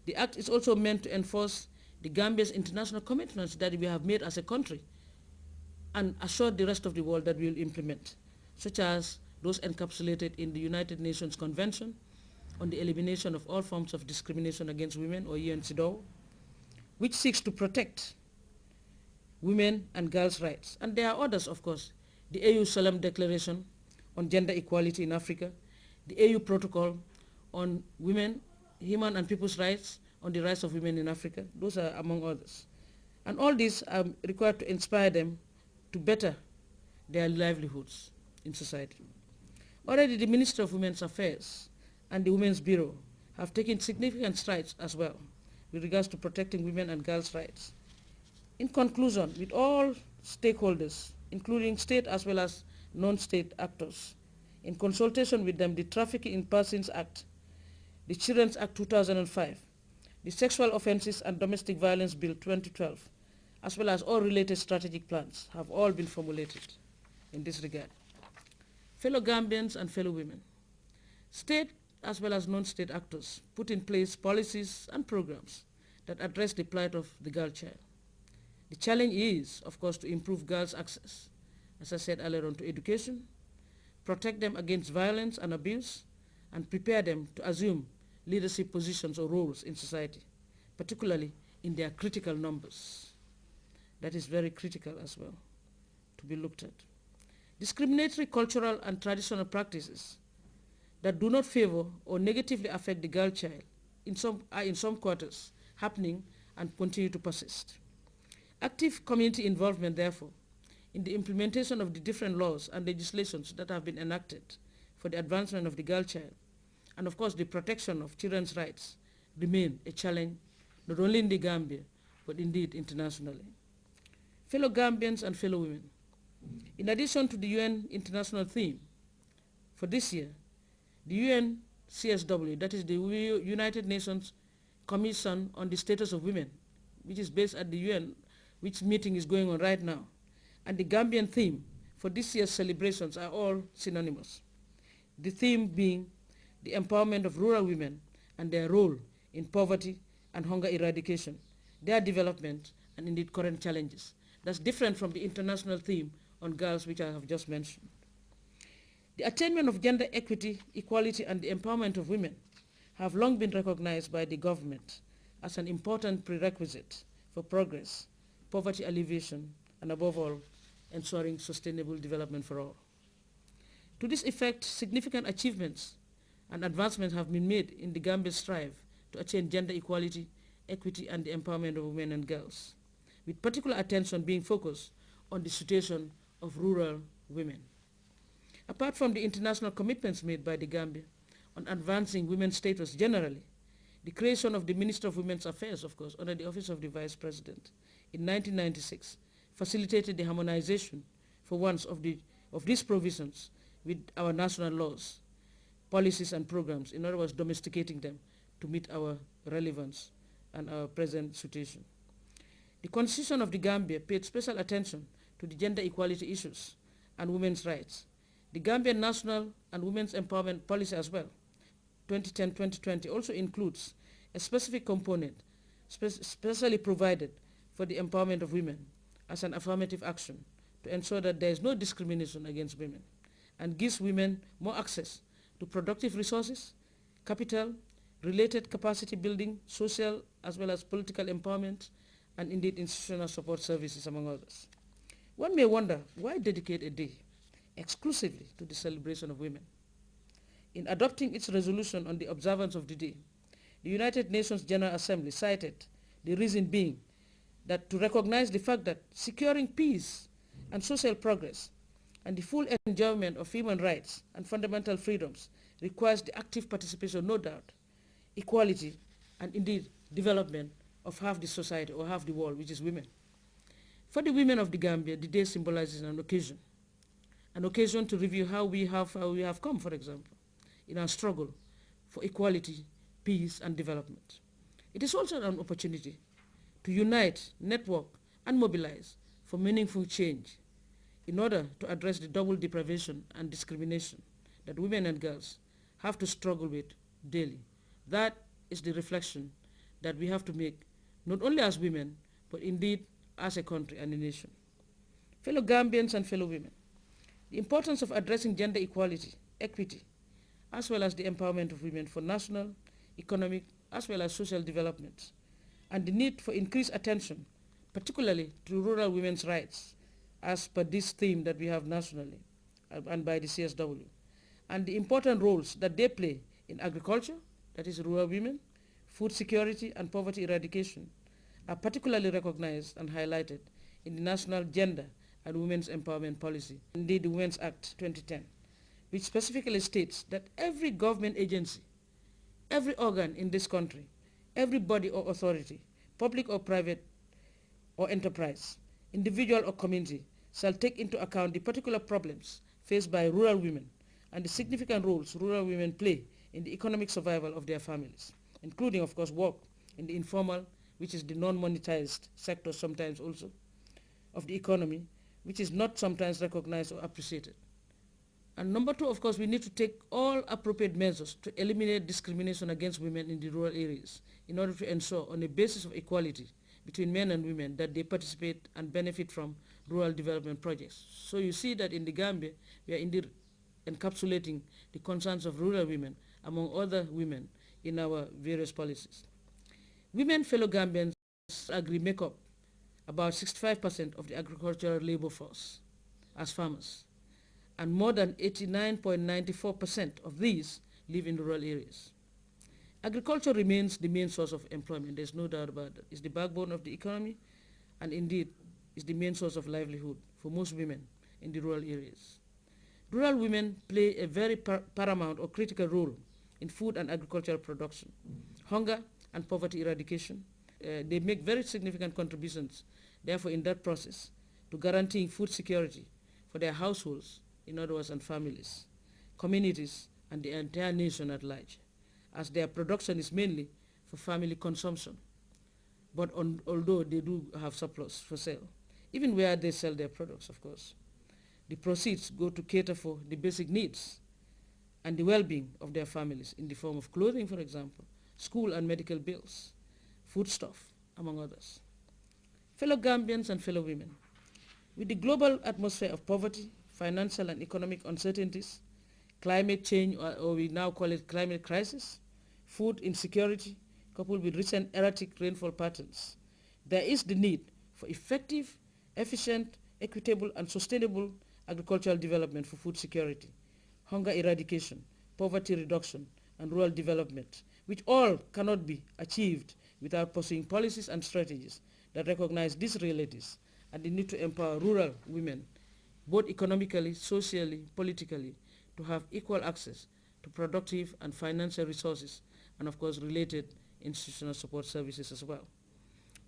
The act is also meant to enforce the Gambia's international commitments that we have made as a country and assure the rest of the world that we will implement, such as those encapsulated in the United Nations Convention on the Elimination of All Forms of Discrimination Against Women, or UNCEDAW, which seeks to protect women and girls' rights. And there are others, of course. The AU Solemn Declaration on Gender Equality in Africa, the AU Protocol on Women, Human and People's Rights, on the rights of women in Africa. Those are among others. And all these are required to inspire them to better their livelihoods in society. Already the Ministry of Women's Affairs and the Women's Bureau have taken significant strides as well with regards to protecting women and girls' rights. In conclusion, with all stakeholders, including state as well as non-state actors, in consultation with them, the Trafficking in Persons Act, the Children's Act 2005, the Sexual Offences and Domestic Violence Bill 2012, as well as all related strategic plans have all been formulated in this regard. Fellow Gambians and fellow women, state as well as non-state actors put in place policies and programs that address the plight of the girl child. The challenge is, of course, to improve girls' access, as I said earlier on, to education, protect them against violence and abuse, and prepare them to assume leadership positions or roles in society, particularly in their critical numbers. That is very critical as well to be looked at. Discriminatory cultural and traditional practices that do not favor or negatively affect the girl child are in some quarters happening and continue to persist. Active community involvement, therefore, in the implementation of the different laws and legislations that have been enacted for the advancement of the girl child, and of course the protection of children's rights, remain a challenge not only in the Gambia, but indeed internationally. Fellow Gambians and fellow women, in addition to the UN international theme for this year, the UN CSW, that is the United Nations Commission on the Status of Women, which is based at the UN, which meeting is going on right now, and the Gambian theme for this year's celebrations are all synonymous. The theme being the empowerment of rural women and their role in poverty and hunger eradication, their development, and indeed current challenges. That's different from the international theme on girls, which I have just mentioned. The attainment of gender equity, equality, and the empowerment of women have long been recognized by the government as an important prerequisite for progress, poverty alleviation, and above all, ensuring sustainable development for all. To this effect, significant achievements and advancements have been made in the Gambia's strive to attain gender equality, equity, and the empowerment of women and girls, with particular attention being focused on the situation of rural women. Apart from the international commitments made by the Gambia on advancing women's status generally, the creation of the Minister of Women's Affairs, of course, under the Office of the Vice President in 1996, facilitated the harmonization for once of these provisions with our national laws, policies, and programs, in other words, domesticating them to meet our relevance and our present situation. The Constitution of the Gambia paid special attention to the gender equality issues and women's rights. The Gambian National and Women's Empowerment Policy as well, 2010-2020, also includes a specific component specially provided for the empowerment of women as an affirmative action to ensure that there is no discrimination against women, and gives women more access to productive resources, capital, related capacity building, social as well as political empowerment, and indeed institutional support services, among others. One may wonder, why dedicate a day exclusively to the celebration of women? In adopting its resolution on the observance of the day, the United Nations General Assembly cited the reason being that to recognize the fact that securing peace and social progress and the full enjoyment of human rights and fundamental freedoms requires the active participation, no doubt, equality, and indeed development of half the society or half the world, which is women. For the women of the Gambia, the day symbolizes an occasion to review how we have come, for example, in our struggle for equality, peace, and development. It is also an opportunity to unite, network, and mobilize for meaningful change in order to address the double deprivation and discrimination that women and girls have to struggle with daily. That is the reflection that we have to make, not only as women, but indeed as a country and a nation. Fellow Gambians and fellow women, the importance of addressing gender equality, equity, as well as the empowerment of women for national, economic, as well as social development, and the need for increased attention, particularly to rural women's rights, as per this theme that we have nationally and by the CSW, and the important roles that they play in agriculture, that is rural women, food security and poverty eradication, are particularly recognized and highlighted in the National Gender and Women's Empowerment Policy, indeed the Women's Act 2010, which specifically states that every government agency, every organ in this country, every body or authority, public or private or enterprise, individual or community, shall take into account the particular problems faced by rural women and the significant roles rural women play in the economic survival of their families, including, of course, work in the informal, which is the non-monetized sector sometimes also, of the economy, which is not sometimes recognized or appreciated. And number two, of course, we need to take all appropriate measures to eliminate discrimination against women in the rural areas in order to ensure, on a basis of equality between men and women, that they participate and benefit from rural development projects. So you see that in the Gambia, we are indeed encapsulating the concerns of rural women, among other women, in our various policies. Women, fellow Gambians, agree make up about 65% of the agricultural labor force as farmers, and more than 89.94% of these live in rural areas. Agriculture remains the main source of employment, there's no doubt about that. It's the backbone of the economy, and indeed is the main source of livelihood for most women in the rural areas. Rural women play a very paramount or critical role in food and agricultural production, hunger and poverty eradication. They make very significant contributions, therefore, in that process, to guaranteeing food security for their households, in other words, and families, communities, and the entire nation at large, as their production is mainly for family consumption. But although they do have surplus for sale, even where they sell their products, of course, the proceeds go to cater for the basic needs and the well-being of their families in the form of clothing, for example, school and medical bills, foodstuff, among others. Fellow Gambians and fellow women, with the global atmosphere of poverty, financial and economic uncertainties, climate change, or we now call it climate crisis, food insecurity, coupled with recent erratic rainfall patterns, there is the need for effective, efficient, equitable, and sustainable agricultural development for food security, hunger eradication, poverty reduction, and rural development, which all cannot be achieved without pursuing policies and strategies that recognize these realities and the need to empower rural women, both economically, socially, politically, to have equal access to productive and financial resources, and of course related institutional support services as well.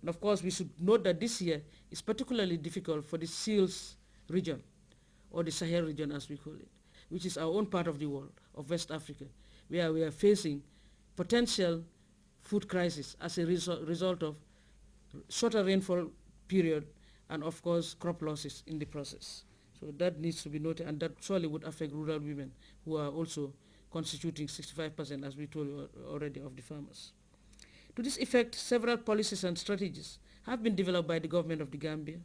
And of course, we should note that this year is particularly difficult for the SEALS region, or the Sahel region as we call it, which is our own part of the world, of West Africa, where we are facing potential food crisis as a result of shorter rainfall period and of course crop losses in the process. So that needs to be noted, and that surely would affect rural women who are also constituting 65%, as we told you already, of the farmers. To this effect, several policies and strategies have been developed by the government of the Gambia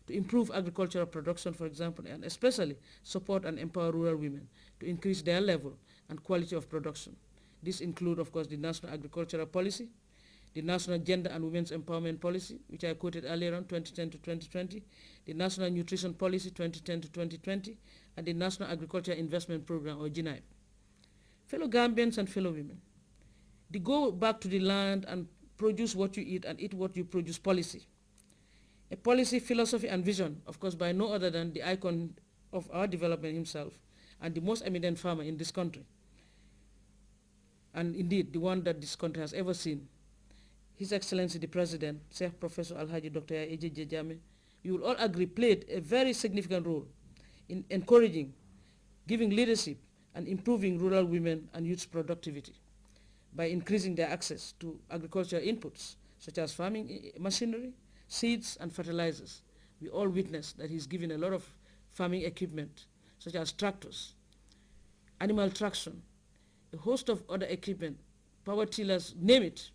to improve agricultural production, for example, and especially support and empower rural women to increase their level and quality of production. These include, of course, the National Agricultural Policy, the National Gender and Women's Empowerment Policy, which I quoted earlier on, 2010 to 2020, the National Nutrition Policy, 2010 to 2020, and the National Agriculture Investment Program, or GNIPE. Fellow Gambians and fellow women, the go back to the land and produce what you eat and eat what you produce policy, a policy, philosophy, and vision, of course, by no other than the icon of our development himself and the most eminent farmer in this country, and indeed the one that this country has ever seen, His Excellency the President, Sheikh Professor Alhaji Dr. Ejije Jammeh, you will all agree, played a very significant role in encouraging, giving leadership, and improving rural women and youth's productivity by increasing their access to agricultural inputs such as farming machinery, seeds, and fertilizers. We all witnessed that he's given a lot of farming equipment such as tractors, animal traction, a host of other equipment, power tillers, name it,